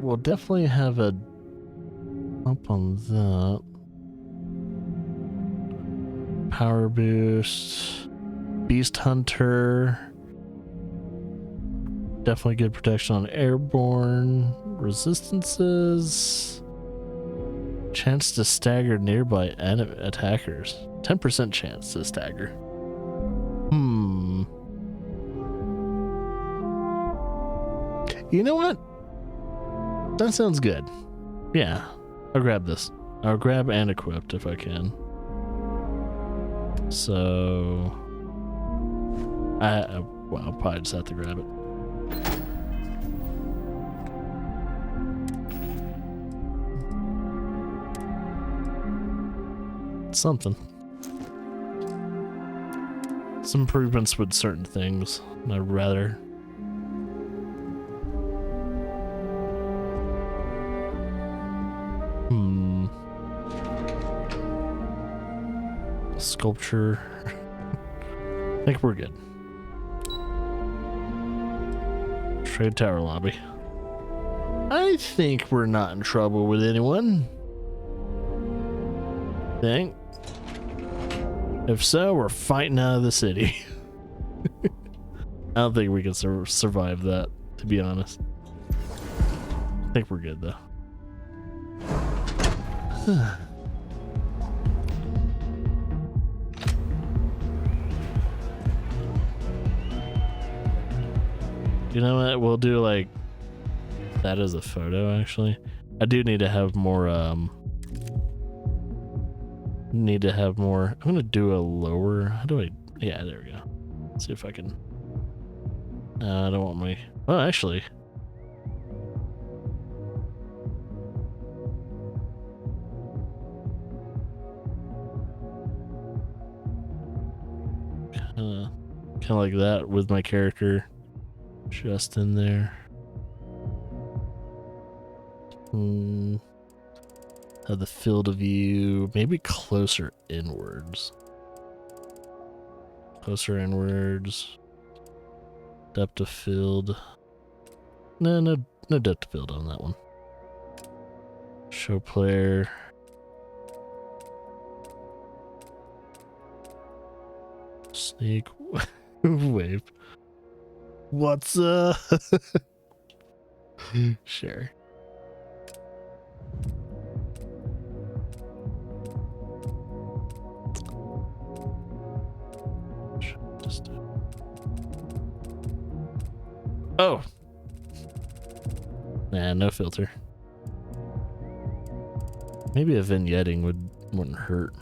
we'll definitely have a up on that. Power boost. Beast Hunter. Definitely good protection on airborne. Resistances. Chance to stagger nearby attackers. 10% chance to stagger. You know what? That sounds good. Yeah, I'll grab this. I'll grab and equipped if I can. So, well, I'll probably just have to grab it. Something. Some improvements with certain things, I'd rather. Sculpture. I think we're good. Trade tower lobby. I think we're not in trouble with anyone. Think. If so, we're fighting out of the city. I don't think we can survive that, to be honest. I think we're good though. You know what? We'll do like that as a photo. Actually, I do need to have more. I'm gonna do a lower. How do I? Yeah, there we go. Let's see if I can. I don't want my. Well, actually. Kind of like that with my character just in there. Have the field of view, maybe closer inwards. Closer inwards. Depth of field. No depth of field on that one. Show player. Sneak wave. What's up? Sure. Oh. Nah, no filter. Maybe a vignetting wouldn't hurt.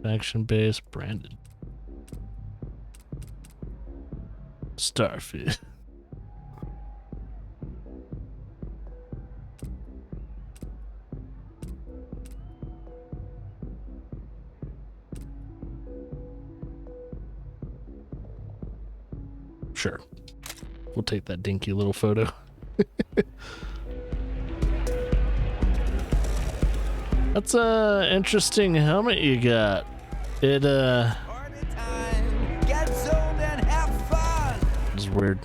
Faction base branded. Starfield. Sure. We'll take that dinky little photo. That's a interesting helmet you got. It it's weird.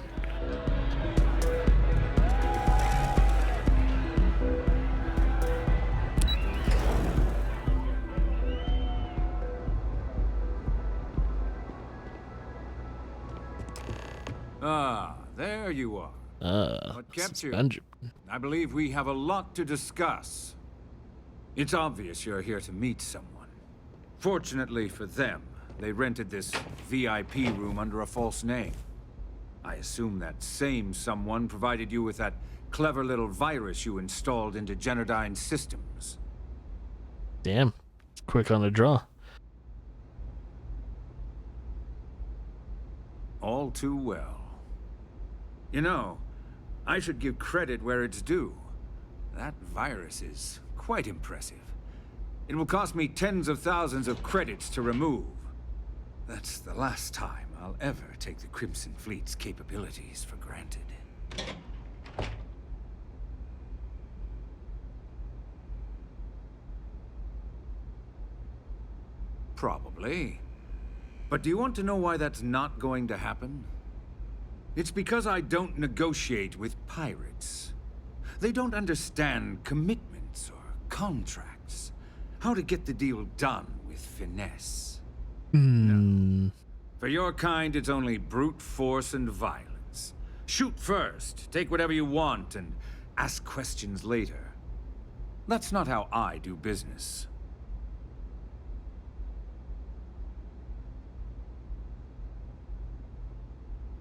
Ah, there you are. What kept you? I believe we have a lot to discuss. It's obvious you're here to meet someone. Fortunately for them, they rented this VIP room under a false name. I assume that same someone provided you with that clever little virus you installed into Genodyne's systems. Damn, quick on the draw. All too well. You know, I should give credit where it's due. That virus is quite impressive. It will cost me tens of thousands of credits to remove. That's the last time I'll ever take the Crimson Fleet's capabilities for granted. Probably. But do you want to know why that's not going to happen? It's because I don't negotiate with pirates. They don't understand commitments or contracts. How to get the deal done with finesse. No. For your kind, it's only brute force and violence. Shoot first, take whatever you want, and ask questions later. That's not how I do business.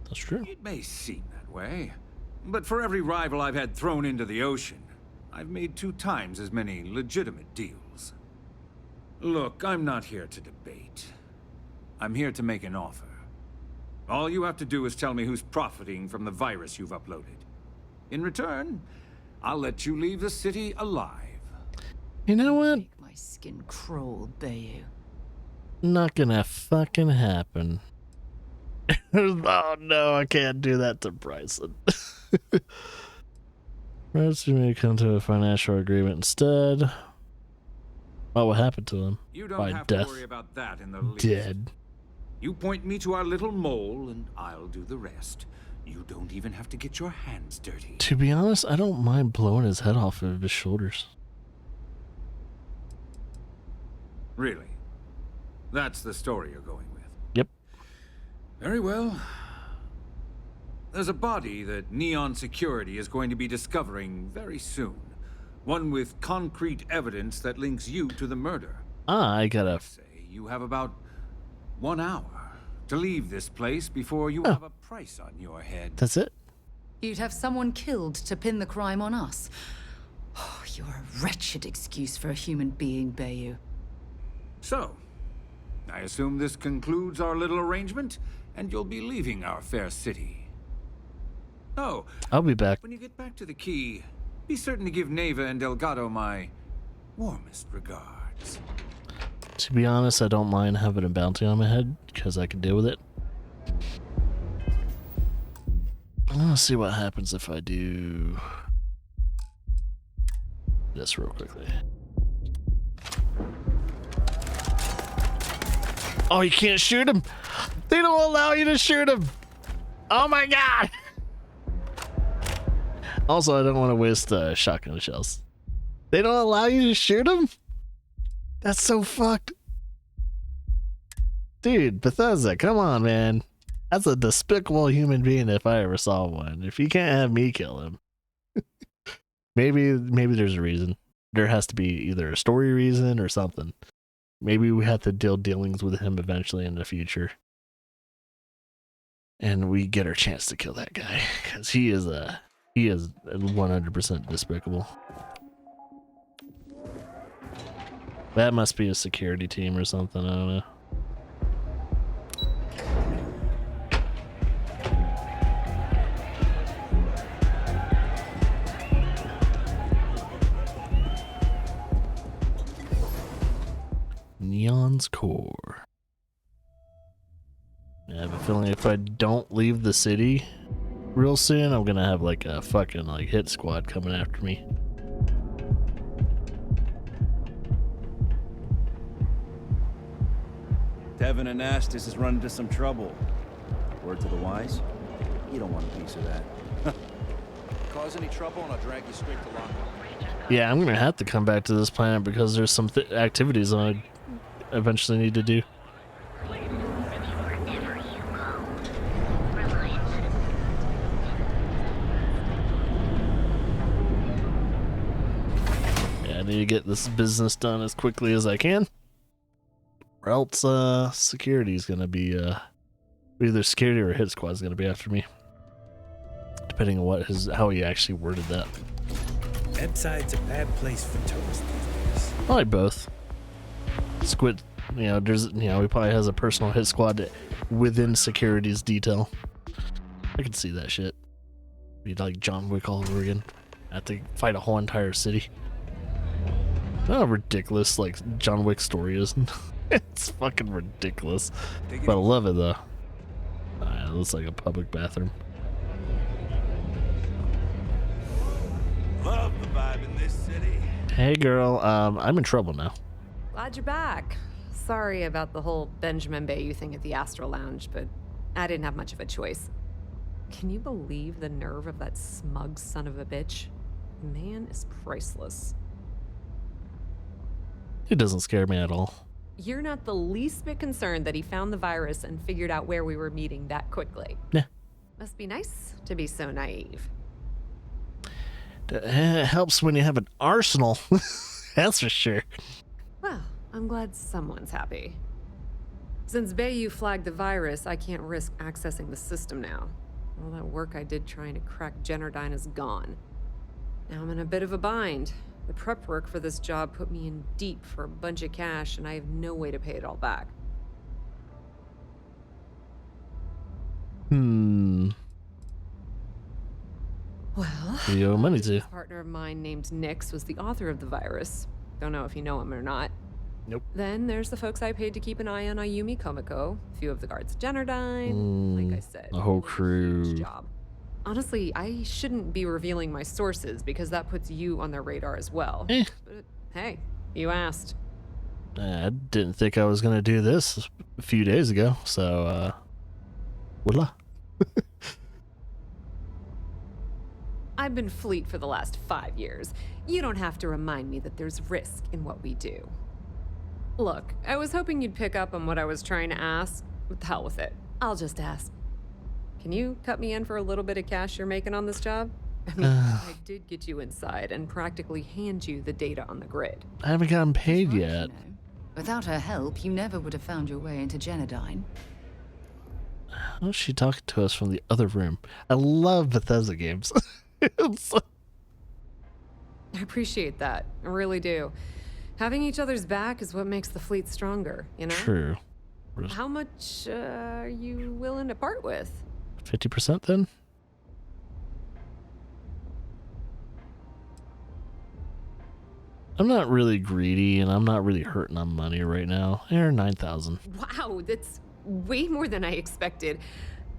That's true. It may seem that way, but for every rival I've had thrown into the ocean, I've made 2 times as many legitimate deals. Look, I'm not here to debate. I'm here to make an offer. All you have to do is tell me who's profiting from the virus you've uploaded. In return, I'll let you leave the city alive. You know what? Make my skin crawl, Bayou. Not gonna fucking happen. Oh no, I can't do that to Bryson. Perhaps we may come to a financial agreement instead. What will happen to him? You don't By have death. to worry about that in the least. Dead. You point me to our little mole, and I'll do the rest. You don't even have to get your hands dirty. To be honest, I don't mind blowing his head off of his shoulders. Really? That's the story you're going with? Yep. Very well. There's a body that Neon Security is going to be discovering very soon. One with concrete evidence that links you to the murder. I gotta... Say you have about 1 hour to leave this place before you have a price on your head. That's it? You'd have someone killed to pin the crime on us. Oh, you're a wretched excuse for a human being, Bayou. So, I assume this concludes our little arrangement, and you'll be leaving our fair city. Oh, I'll be back. when you get back to the key, be certain to give Neva and Delgado my warmest regards. To be honest, I don't mind having a bounty on my head, because I can deal with it. I'm gonna see what happens if I do this real quickly. Oh, you can't shoot him! They don't allow you to shoot him! Oh my god! Also, I don't want to waste shotgun shells. They don't allow you to shoot him? That's so fucked. Dude, Bethesda, come on, man. That's a despicable human being if I ever saw one. If you can't have me kill him. maybe there's a reason. There has to be either a story reason or something. Maybe we have to dealings with him eventually in the future. And we get our chance to kill that guy. Because he is 100% despicable. That must be a security team or something, I don't know. Neon's core. I have a feeling if I don't leave the city real soon, I'm gonna have like a fucking like hit squad coming after me. Tevin and Astis has run into some trouble. Word to the wise? You don't want a piece of that. Cause any trouble and I'll drag you straight to London. Yeah, I'm gonna have to come back to this planet because there's some activities I eventually need to do. Yeah, I need to get this business done as quickly as I can. Or else security's gonna be either security or hit squad's gonna be after me. Depending on how he actually worded that. Webside's a bad place for tourists these days. Probably both. Squid, he probably has a personal hit squad within security's detail. I could see that shit. Be like John Wick all over again. have to fight a whole entire city. How ridiculous, like, John Wick's story is. It's fucking ridiculous. But I love it, though. It looks like a public bathroom. Love the vibe in this city. Hey, girl. I'm in trouble now. Glad you're back. Sorry about the whole Benjamin Bayou thing at the Astral Lounge, but I didn't have much of a choice. Can you believe the nerve of that smug son of a bitch? The man is priceless. It doesn't scare me at all. You're not the least bit concerned that he found the virus and figured out where we were meeting that quickly. Yeah. Must be nice to be so naive. It helps when you have an arsenal. That's for sure. Well, I'm glad someone's happy. Since Bayou flagged the virus, I can't risk accessing the system now. All that work I did trying to crack Generdyne is gone. Now I'm in a bit of a bind. The prep work for this job put me in deep for a bunch of cash, and I have no way to pay it all back. Well, You owe money to. a partner of mine named Nix was the author of the virus. Don't know if you know him or not. Nope. Then there's the folks I paid to keep an eye on Ayumi Komiko, a few of the guards at Generdyne. Like I said, the whole it was a crew. huge job. Honestly, I shouldn't be revealing my sources because that puts you on their radar as well. But hey, you asked. I didn't think I was going to do this a few days ago, so, voila. I've been fleet for the last 5 years. You don't have to remind me that there's risk in what we do. Look, I was hoping you'd pick up on what I was trying to ask. What the hell with it? I'll just ask. Can you cut me in for a little bit of cash you're making on this job? I mean, I did get you inside and practically hand you the data on the grid. I haven't gotten paid Right, yet. you know. Without her help, you never would have found your way into Generdyne. How's she talking to us from the other room? I love Bethesda games. I appreciate that. I really do. Having each other's back is what makes the fleet stronger, you know? True. How much are you willing to part with? 50% then? I'm not really greedy, and I'm not really hurting on money right now. Here, 9,000. Wow, that's way more than I expected.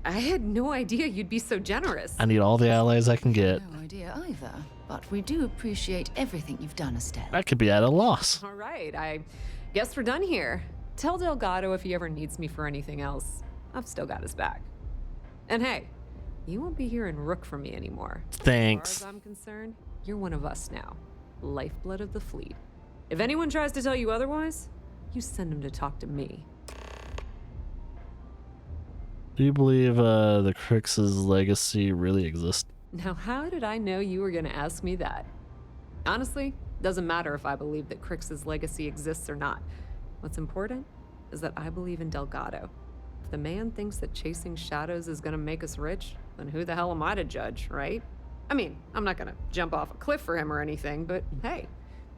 I had no idea you'd be so generous. I need all the allies I can get. No idea either, but we do appreciate everything you've done, Estelle. I could be at a loss. All right, I guess we're done here. Tell Delgado if he ever needs me for anything else. I've still got his back. And hey, you won't be hearing Rook from me anymore. Thanks. As far as I'm concerned, you're one of us now. Lifeblood of the fleet. If anyone tries to tell you otherwise, you send them to talk to me. Do you believe the Crix's legacy really exists? Now, how did I know you were going to ask me that? Honestly, doesn't matter if I believe that Crix's legacy exists or not. What's important is that I believe in Delgado. If the man thinks that chasing shadows is going to make us rich, then who the hell am I to judge, right? I mean, I'm not going to jump off a cliff for him or anything, but hey,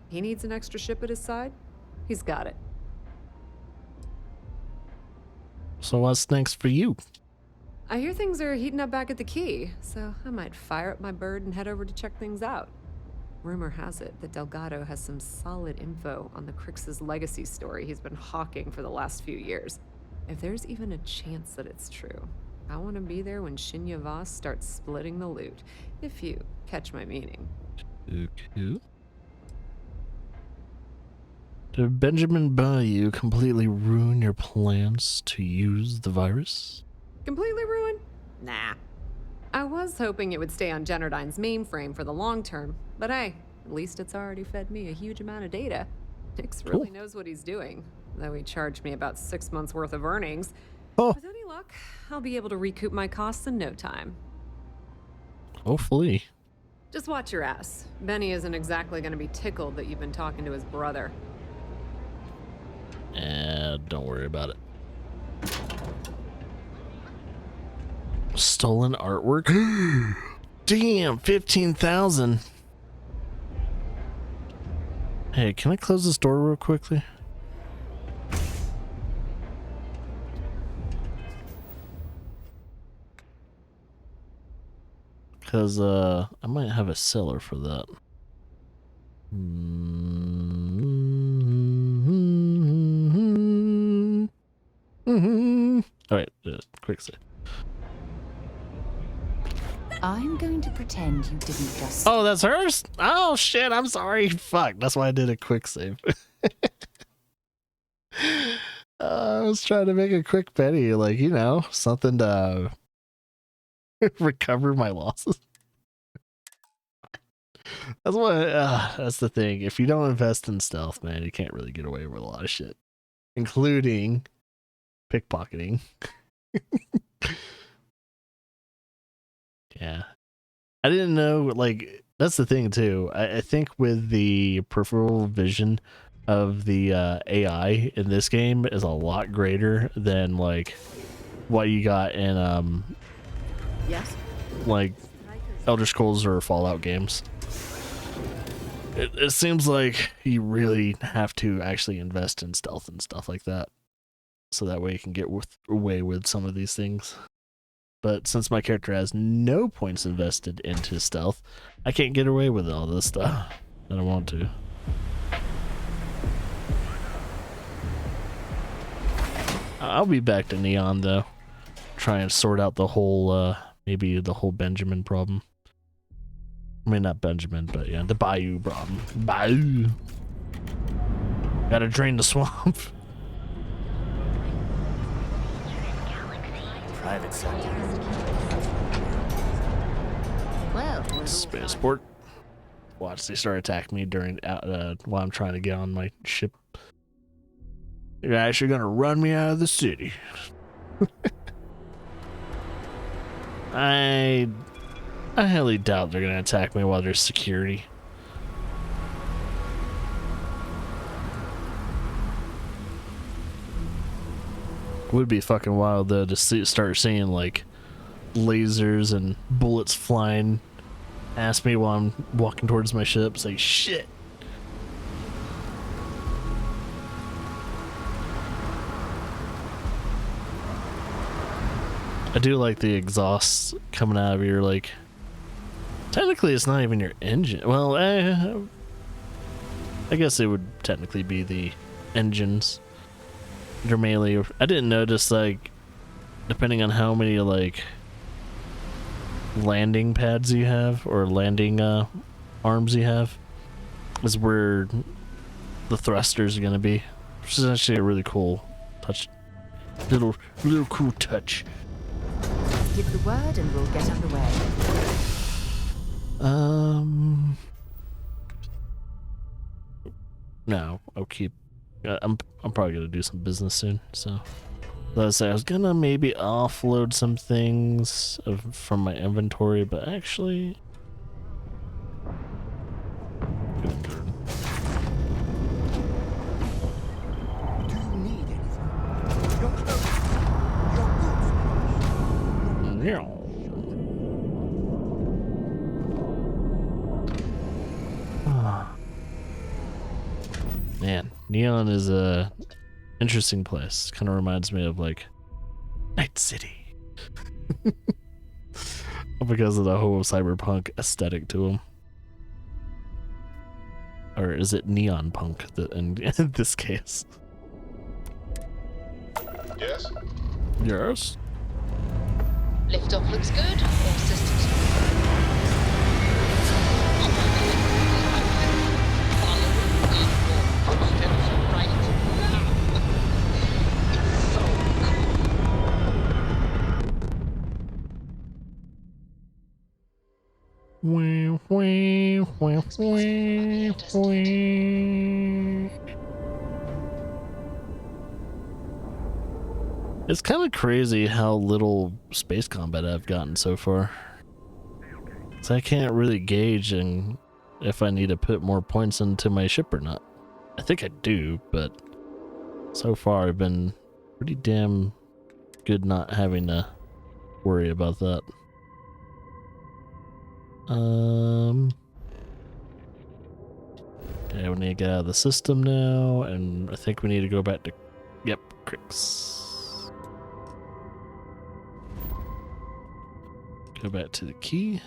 he needs an extra ship at his side. He's got it. So what's next for you? I hear things are heating up back at the Key, so I might fire up my bird and head over to check things out. Rumor has it that Delgado has some solid info on the Crix's legacy story he's been hawking for the last few years. If there's even a chance that it's true, I want to be there when Shinya Voss starts splitting the loot, if you catch my meaning. Okay. Did Benjamin Bayou completely ruin your plans to use the virus? Completely ruined? Nah. I was hoping it would stay on Generdyne's mainframe for the long term, but hey, at least it's already fed me a huge amount of data. Nix really knows what he's doing, though he charged me about 6 months worth of earnings. Oh. With any luck, I'll be able to recoup my costs in no time. Hopefully. Just watch your ass. Benny isn't exactly going to be tickled that you've been talking to his brother. Don't worry about it. Stolen artwork? Damn, 15,000. Hey, can I close this door real quickly? Because I might have a seller for that. Alright, quick save. I'm going to pretend you didn't just... Oh, that's hers? Oh shit, I'm sorry. Fuck, that's why I did a quick save. I was trying to make a quick penny, like, you know, something to recover my losses. That's what. That's the thing. If you don't invest in stealth, man, you can't really get away with a lot of shit, including pickpocketing. Yeah, I didn't know. Like, that's the thing too. I think with the peripheral vision of the AI in this game is a lot greater than like what you got in Yes? like Elder Scrolls or Fallout games. It seems like you really have to actually invest in stealth and stuff like that, so that way you can get away with some of these things. But since my character has no points invested into stealth, I can't get away with all this stuff that I want to. I'll be back to Neon though. Try and sort out the whole, maybe the whole Benjamin problem. I mean, not Benjamin, but yeah, the Bayou problem. Bayou. Gotta drain the swamp. Private sector. Well, Spaceport. Watch, they start attacking me during while I'm trying to get on my ship. You're actually gonna run me out of the city. I highly doubt they're gonna attack me while there's security. Would be fucking wild though to start seeing like lasers and bullets flying past me while I'm walking towards my ship. It's like shit. I do like the exhausts coming out of your, like, technically it's not even your engine. Well, I guess it would technically be the engines. They're mainly, I didn't notice, like, depending on how many, like, landing pads you have, or landing arms you have, is where the thrusters are going to be. Which is actually a really cool touch. Little cool touch. give the word and we'll get underway. No, I'll keep. I'm probably gonna do some business soon. So, let's say I was gonna maybe offload some things from my inventory, but actually, yeah. Man, Neon is a interesting place. Kind of reminds me of like Night City because of the whole cyberpunk aesthetic to them. Or is it neon punk in this case? Yes? Yes. Liftoff looks good. All systems. It's kind of crazy how little space combat I've gotten so far. So I can't really gauge if I need to put more points into my ship or not. I think I do, but so far I've been pretty damn good not having to worry about that. Okay, we need to get out of the system now, and I think we need to go back to, yep, Crix. Go back to the key.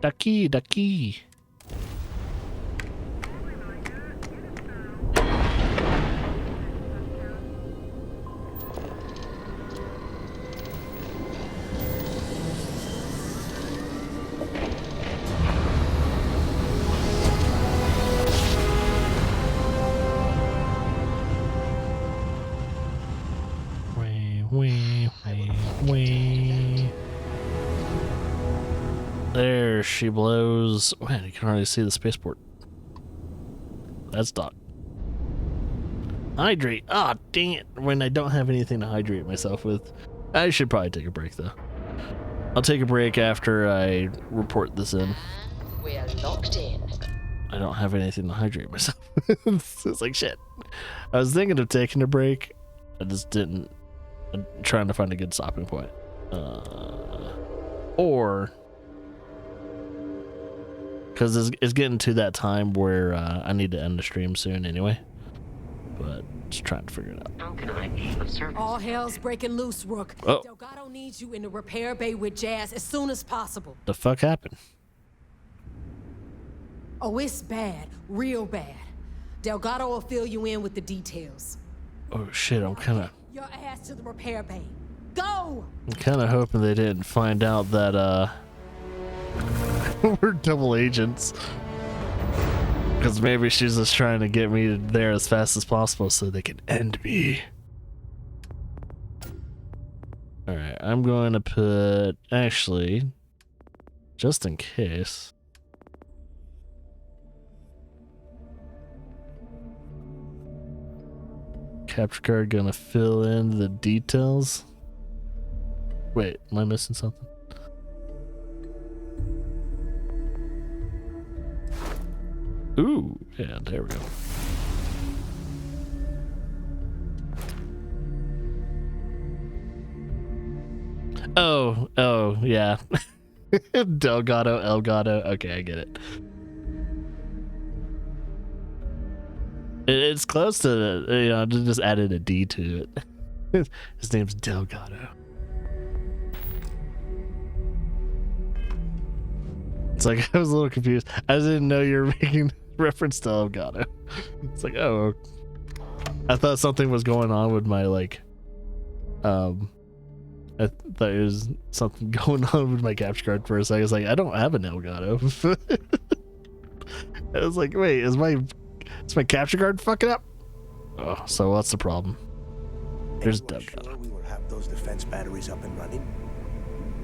Ducky, ducky. There she blows. Man, you can hardly see the spaceport. That's Doc. Hydrate. Ah, oh, dang it. When I don't have anything to hydrate myself with. I should probably take a break, though. I'll take a break after I report this in. We're locked in. I don't have anything to hydrate myself. It's like shit. I was thinking of taking a break. I just didn't. I'm trying to find a good stopping point. Or because it's getting to that time where I need to end the stream soon anyway. But just trying to figure it out. How can I be of service? All hell's breaking loose, Rook. Oh. Delgado needs you in the repair bay with Jazz as soon as possible. The fuck happened? Oh, it's bad. Real bad. Delgado will fill you in with the details. Oh shit, I'm kind of... Your ass to the repair bay. Go! I'm kind of hoping they didn't find out that we're double agents. Because maybe she's just trying to get me there as fast as possible so they can end me. Alright, I'm going to put... Actually, just in case... Capture card gonna fill in the details. Wait, am I missing something? Ooh, yeah, there we go. Oh, yeah. Delgado, Elgato. Okay, I get it. It's close to, just added a D to it. His name's Delgado. It's like, I was a little confused. I didn't know you were making reference to Delgado. It's like, oh. I thought something was going on with my, like, I thought there was something going on with my capture card for a second. I was like, I don't have an Elgato. I was like, wait, is my capture card fucking up? Oh, so what's the problem? There's Delgado. Sure we will have those defense batteries up and running?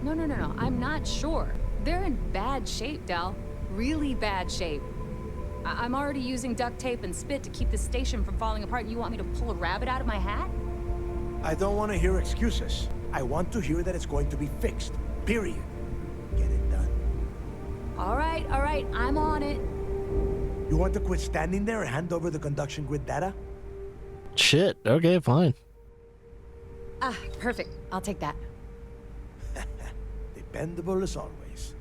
No. I'm not sure. They're in bad shape, Del. Really bad shape. I'm already using duct tape and spit to keep the station from falling apart, and you want me to pull a rabbit out of my hat? I don't want to hear excuses. I want to hear that it's going to be fixed. Period. Get it done. All right. I'm on it. You want to quit standing there and hand over the conduction grid data? Shit. Okay, fine. Ah, perfect. I'll take that. Dependable as always.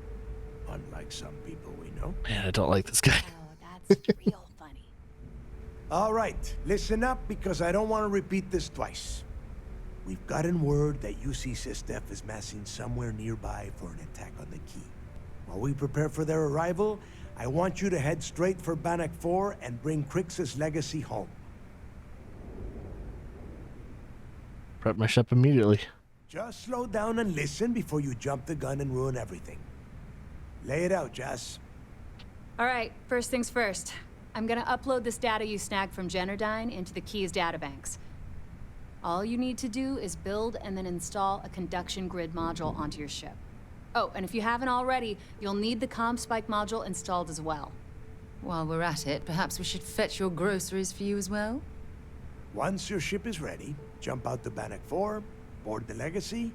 Unlike some people we know. Man, I don't like this guy. Oh, that's real funny. All right, listen up because I don't want to repeat this twice. We've gotten word that UC Systef is massing somewhere nearby for an attack on the key. While we prepare for their arrival, I want you to head straight for Bannock 4 and bring Crix's legacy home. Prep my ship immediately. Just slow down and listen before you jump the gun and ruin everything. Lay it out, Jess. All right, first things first. I'm gonna upload this data you snagged from Generdyne into the Key's databanks. All you need to do is build and then install a conduction grid module onto your ship. Oh, and if you haven't already, you'll need the comm spike module installed as well. While we're at it, perhaps we should fetch your groceries for you as well? Once your ship is ready, jump out to Bannock 4, board the legacy,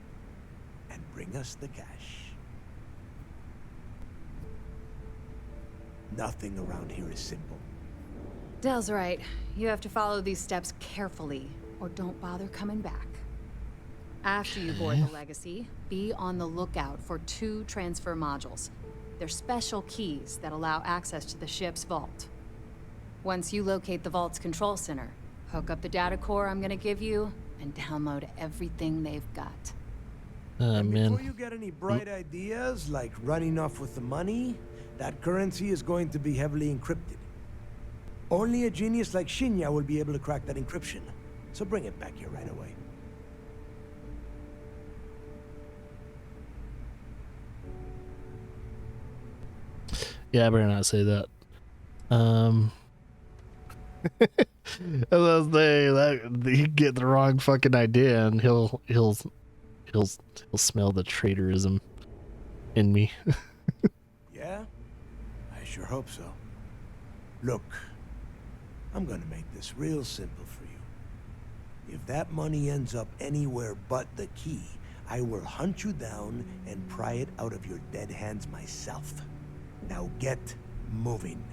and bring us the cash. Nothing around here is simple. Del's right. You have to follow these steps carefully, or don't bother coming back. After you board the legacy, be on the lookout for 2 transfer modules. They're special keys that allow access to the ship's vault. Once you locate the vault's control center, hook up the data core I'm gonna give you, and download everything they've got. And man. before you get any bright ideas, like running off with the money, that currency is going to be heavily encrypted. Only a genius like Shinya will be able to crack that encryption. So bring it back here right away. Yeah, I better not say that. As I was saying, that he get the wrong fucking idea, and he'll smell the traitorism in me. Yeah? I sure hope so. Look, I'm gonna make this real simple for you. If that money ends up anywhere but the key, I will hunt you down and pry it out of your dead hands myself. Now get moving.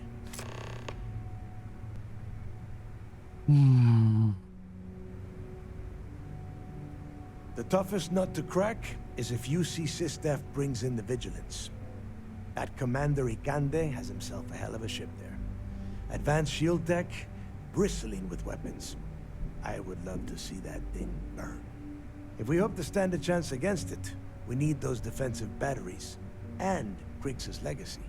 The toughest nut to crack is if UC Sistef brings in the vigilance. That Commander Ikande has himself a hell of a ship there. Advanced shield tech, bristling with weapons. I would love to see that thing burn. If we hope to stand a chance against it, we need those defensive batteries and Kriegs' legacy.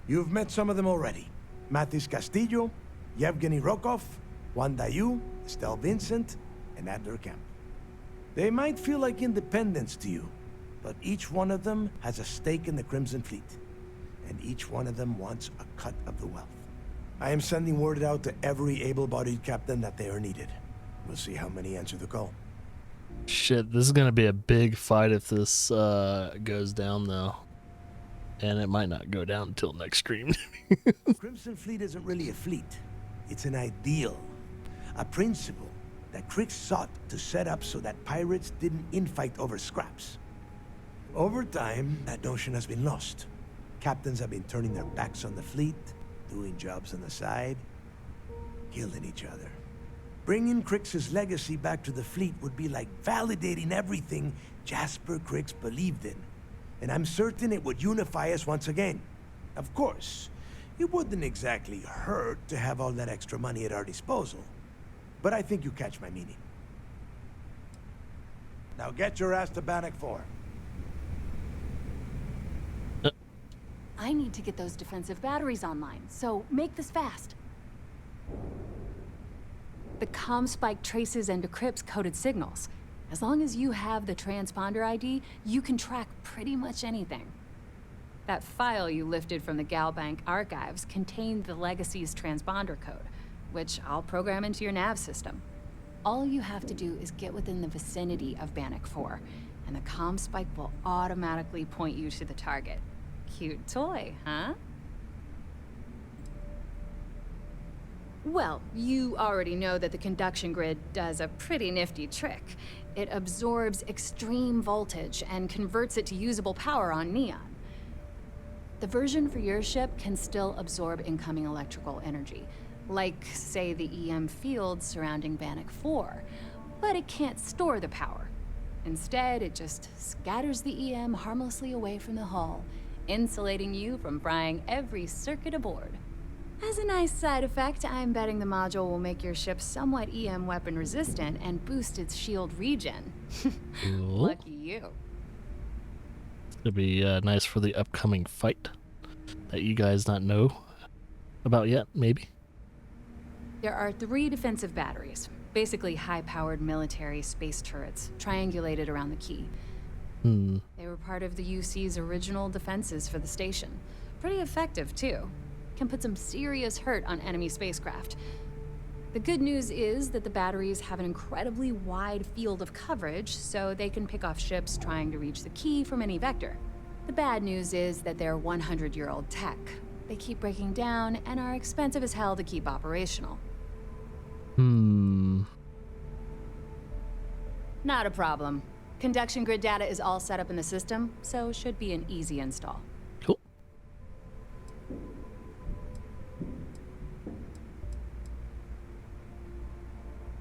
You've met some of them already. Matis Castillo, Yevgeny Rokov, Juan Dayu, Estelle Vincent, and Adler Kemp. They might feel like independents to you, but each one of them has a stake in the Crimson Fleet, and each one of them wants a cut of the wealth. I am sending word out to every able-bodied captain that they are needed. We'll see how many answer the call. Shit, this is gonna be a big fight if this goes down, though. And it might not go down until next stream. Crimson Fleet isn't really a fleet. It's an ideal. A principle that Kriegs sought to set up so that pirates didn't infight over scraps. Over time, that notion has been lost. Captains have been turning their backs on the fleet, doing jobs on the side, killing each other. Bringing Kriegs' legacy back to the fleet would be like validating everything Jasper Kriegs believed in. And I'm certain it would unify us once again. Of course, it wouldn't exactly hurt to have all that extra money at our disposal. But I think you catch my meaning. Now get your ass to Bannock 4. I need to get those defensive batteries online, so make this fast. The comm spike traces and decrypts coded signals. As long as you have the transponder ID, you can track pretty much anything. That file you lifted from the Galbank archives contained the Legacy's transponder code, which I'll program into your nav system. All you have to do is get within the vicinity of Bannock 4, and the comm spike will automatically point you to the target. Cute toy, huh? Well, you already know that the conduction grid does a pretty nifty trick. It absorbs extreme voltage and converts it to usable power on neon. The version for your ship can still absorb incoming electrical energy, like, say, the EM field surrounding Bannock 4, but it can't store the power. Instead, it just scatters the EM harmlessly away from the hull, insulating you from frying every circuit aboard. As a nice side effect, I'm betting the module will make your ship somewhat EM weapon resistant and boost its shield regen. Cool. Lucky you. It'd be nice for the upcoming fight that you guys not know about yet, maybe. There are 3 defensive batteries, basically high-powered military space turrets, triangulated around the key. They were part of the UC's original defenses for the station. Pretty effective, too. Can put some serious hurt on enemy spacecraft. The good news is that the batteries have an incredibly wide field of coverage, so they can pick off ships trying to reach the key from any vector. The bad news is that they're 100-year-old tech. They keep breaking down and are expensive as hell to keep operational. Not a problem. Conduction grid data is all set up in the system, so should be an easy install. Cool.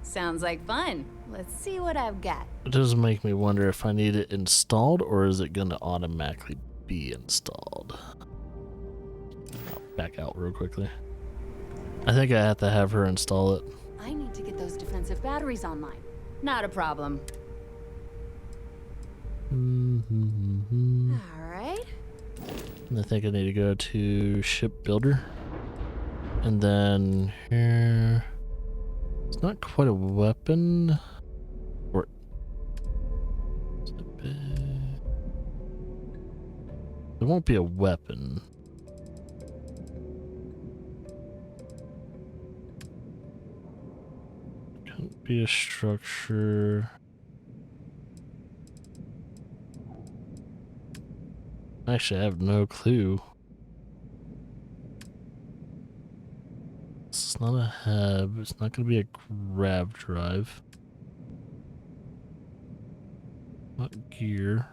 Sounds like fun. Let's see what I've got. It does make me wonder if I need it installed or is it going to automatically be installed. I'll back out real quickly. I think I have to have her install it. I need to get those defensive batteries online. Not a problem. All right. I think I need to go to shipbuilder. And then here... It's not quite a weapon. Or... It won't be a weapon. Can't be a structure. Actually, I have no clue. It's not a hub. It's not going to be a grab drive. Not gear.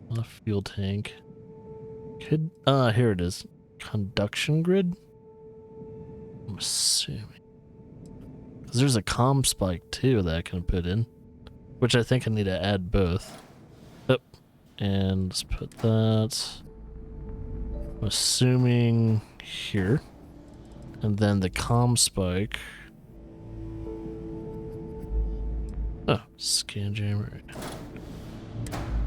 Not a fuel tank. Could here it is. Conduction grid? I'm assuming. Because there's a comm spike too that I can put in. Which I think I need to add both. Oh. And let's put that. I'm assuming here. And then the comm spike. Oh, scan jammer.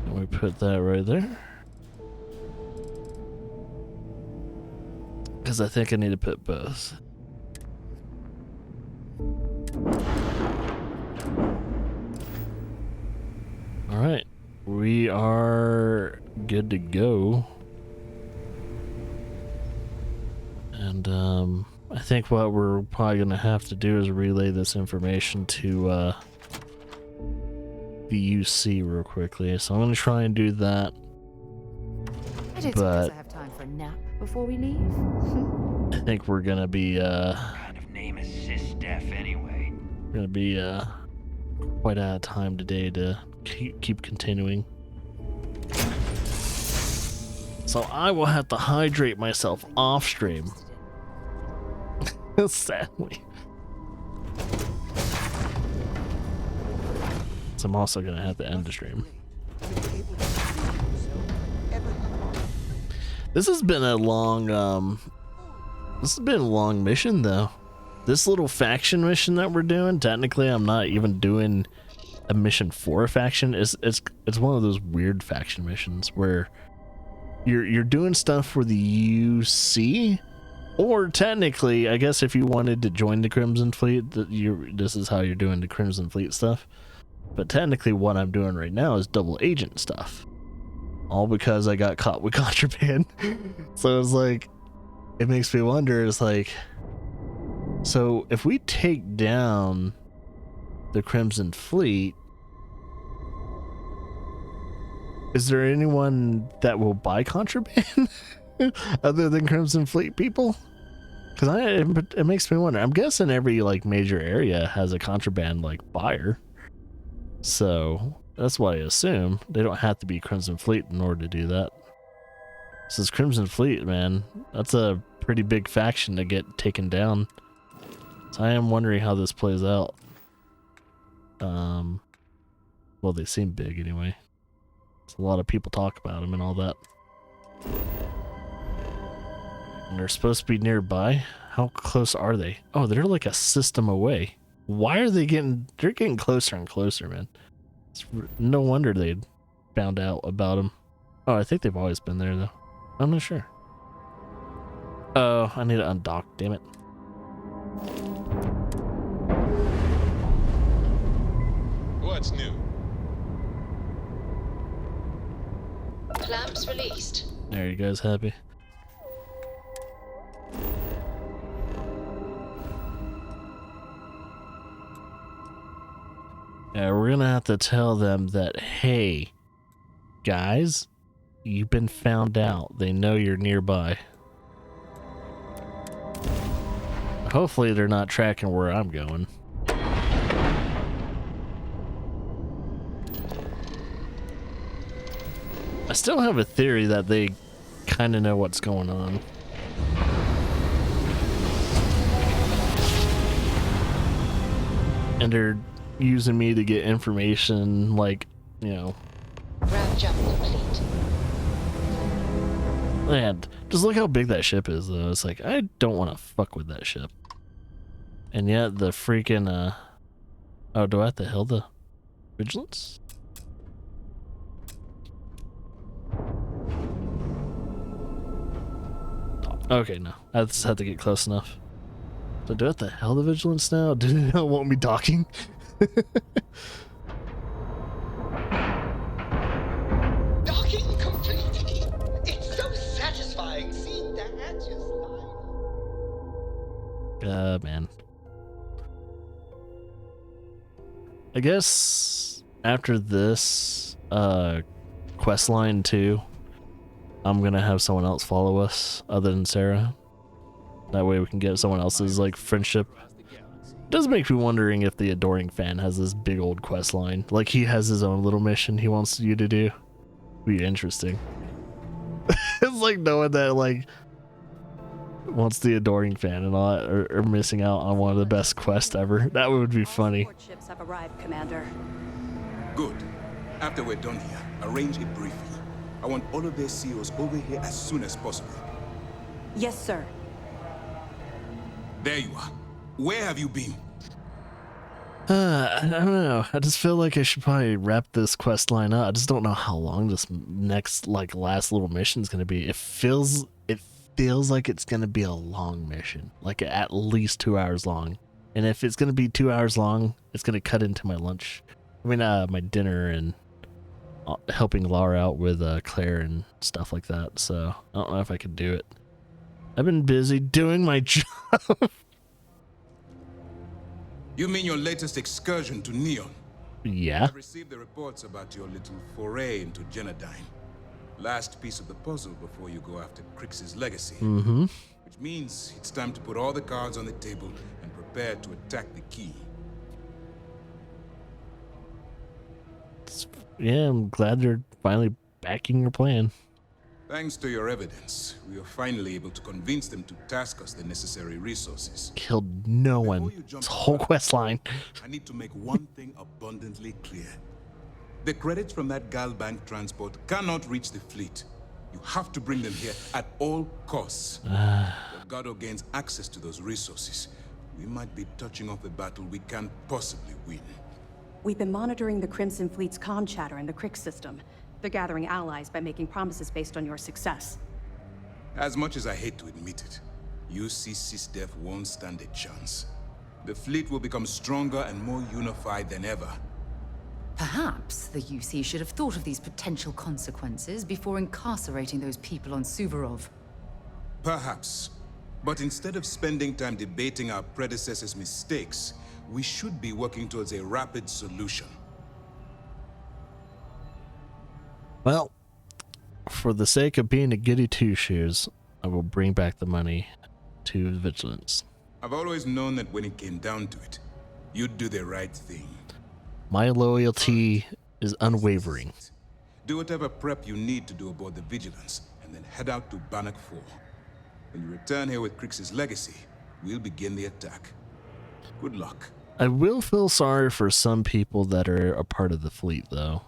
And we put that right there. Because I think I need to put both. Alright. We are good to go. And I think what we're probably going to have to do is relay this information to the UC real quickly. So I'm going to try and do that. I don't suppose I have time for a nap before we leave. I think we're going to be What kind of name is Sysdef anyway? we're going to be quite out of time today to keep continuing. So I will have to hydrate myself off stream. Sadly. So I'm also gonna have to end the stream. This has been a long mission though. This little faction mission that we're doing, technically I'm not even doing a mission for a faction. It's one of those weird faction missions where you're doing stuff for the UC, or technically, I guess if you wanted to join the Crimson Fleet, this is how you're doing the Crimson Fleet stuff. But technically, what I'm doing right now is double agent stuff, all because I got caught with contraband. So it's like, it makes me wonder. It's like, so if we take down the Crimson Fleet, is there anyone that will buy contraband other than Crimson Fleet people? Because it makes me wonder. I'm guessing every like major area has a contraband like buyer, so that's what I assume. They don't have to be Crimson Fleet in order to do that. Since Crimson Fleet, man, that's a pretty big faction to get taken down. So I am wondering how this plays out. Well, they seem big anyway. A lot of people talk about them and all that. And they're supposed to be nearby. How close are they? Oh, they're like a system away. Why are they getting... They're getting closer and closer, man. No wonder they found out about them. Oh, I think they've always been there, though. I'm not sure. Oh, I need to undock, damn it. What's new? Clamps released. There, you guys happy? Yeah, we're gonna have to tell them that, hey, guys, you've been found out. They know you're nearby. Hopefully they're not tracking where I'm going. I still have a theory that they kind of know what's going on. And they're using me to get information, like, you know. Ramp jump complete. And just look how big that ship is, though. It's like, I don't want to fuck with that ship. And yet the freaking, oh, do I have to hail the vigilance? Okay, no. I just had to get close enough. So do I have to hail the vigilance now? Do they not want me docking? Docking complete! It's so satisfying seeing the hatches line. Man. I guess after this quest line 2, I'm gonna have someone else follow us other than Sarah. That way we can get someone else's like friendship. It does make me wondering if the Adoring Fan has this big old quest line. Like he has his own little mission he wants you to do. Be interesting. It's like knowing that like once the Adoring Fan and all that are missing out on one of the best quests ever. That would be funny. Ships have arrived, Commander. Good. After we're done here, arrange a briefing. I want all of their CEOs over here as soon as possible. Yes, sir. There you are. Where have you been? I don't know. I just feel like I should probably wrap this quest line up. I just don't know how long this next last little mission is going to be. It feels like it's going to be a long mission, like at least 2 hours long. And if it's going to be 2 hours long, it's going to cut into my lunch. I mean, my dinner and helping Laura out with Claire and stuff like that. So I don't know if I could do it. I've been busy doing my job. You mean your latest excursion to Neon? Yeah. I've received the reports about your little foray into Genodyne. Last piece of the puzzle before you go after Crix's legacy. Mm-hmm. Which means it's time to put all the cards on the table and prepare to attack the key. Yeah, I'm glad they're finally backing your plan. Thanks to your evidence, we were finally able to convince them to task us the necessary resources. Killed no one. This whole quest line. I need to make one thing abundantly clear. The credits from that Galbank transport cannot reach the fleet. You have to bring them here at all costs. If Delgado gains access to those resources, we might be touching off a battle we can't possibly win. We've been monitoring the Crimson Fleet's comm chatter in the Crix system. They're gathering allies by making promises based on your success. As much as I hate to admit it, UC SysDef won't stand a chance. The fleet will become stronger and more unified than ever. Perhaps the UC should have thought of these potential consequences before incarcerating those people on Suvorov. Perhaps. But instead of spending time debating our predecessors' mistakes, we should be working towards a rapid solution. Well, for the sake of being a goody two-shoes, I will bring back the money to Vigilance. I've always known that when it came down to it, you'd do the right thing. My loyalty is unwavering. Do whatever prep you need to do aboard the Vigilance, and then head out to Bannock 4. When you return here with Crix's legacy, we'll begin the attack. Good luck. I will feel sorry for some people that are a part of the fleet, though.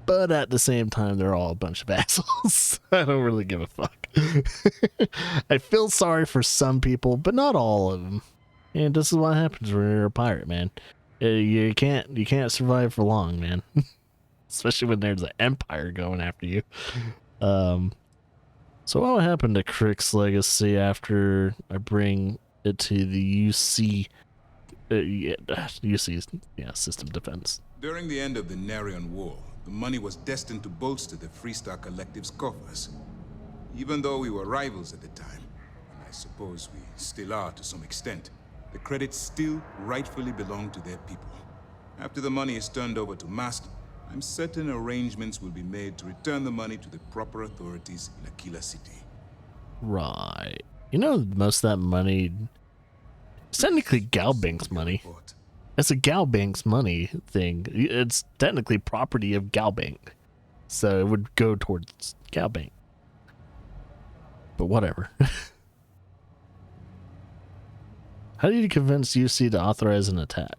But at the same time, they're all a bunch of assholes. I don't really give a fuck. I feel sorry for some people, but not all of them. And this is what happens when you're a pirate, man. You can't survive for long, man. Especially when there's an empire going after you. So what will happen to Crix's legacy after I bring it to the UC? UC's system defense. During the end of the Narion War, the money was destined to bolster the Freestar Collective's coffers. Even though we were rivals at the time, and I suppose we still are to some extent, the credits still rightfully belong to their people. After the money is turned over to Mast, I'm certain arrangements will be made to return the money to the proper authorities in Aquila City. Right. You know, most of that money, it's technically Galbank's money. It's a Galbank's money thing. It's technically property of Galbank. So it would go towards Galbank. But whatever. How did you convince UC to authorize an attack?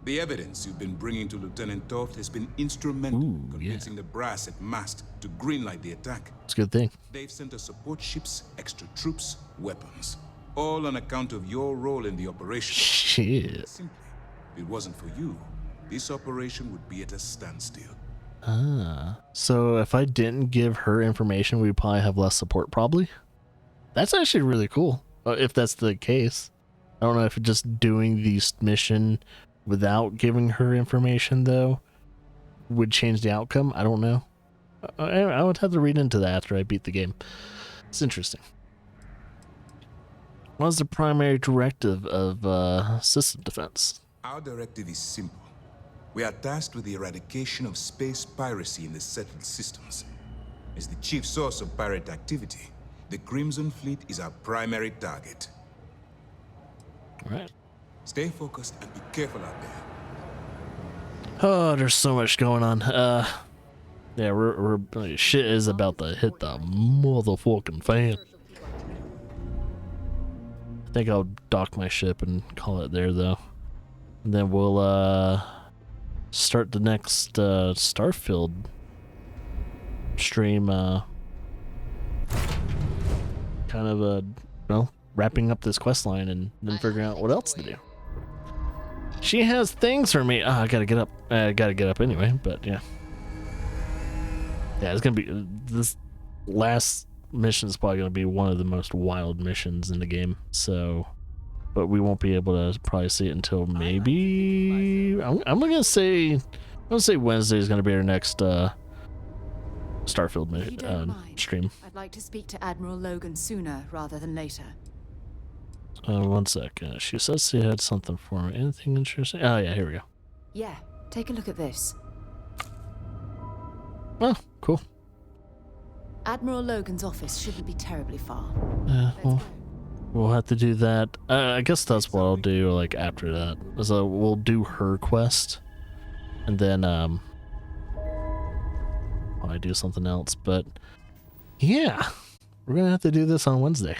The evidence you've been bringing to Lieutenant Toft has been instrumental in convincing the brass at Mast to greenlight the attack. It's a good thing. They've sent us support ships, extra troops, weapons. All on account of your role in the operation. Shit. Simply, if it wasn't for you, this operation would be at a standstill. Ah. So if I didn't give her information, we'd probably have less support, probably? That's actually really cool, if that's the case. I don't know if just doing the mission without giving her information, though, would change the outcome. I don't know. I would have to read into that after I beat the game. It's interesting. What is the primary directive of system defense? Our directive is simple. We are tasked with the eradication of space piracy in the settled systems. As the chief source of pirate activity, the Crimson Fleet is our primary target. All right. Stay focused and be careful out there. Oh, there's so much going on. Yeah, we're shit is about to hit the motherfucking fan. I think I'll dock my ship and call it there, though. And then we'll start the next Starfield stream. Kind of wrapping up this quest line and then figuring out what else to do. She has things for me. Oh, I gotta get up. I gotta get up anyway, but yeah. Yeah, it's gonna be, this last mission is probably gonna be one of the most wild missions in the game, so, but we won't be able to probably see it until maybe, I'm gonna say Wednesday is gonna be our next Starfield stream. I'd like to speak to Admiral Logan sooner rather than later. 1 sec. She says she had something for me. Anything interesting? Oh yeah, here we go. Yeah, take a look at this. Oh, cool. Admiral Logan's office shouldn't be terribly far. Well, we'll have to do that. I guess that's what I'll do. Like after that, so we'll do her quest, and then I do something else. But yeah, we're gonna have to do this on Wednesday.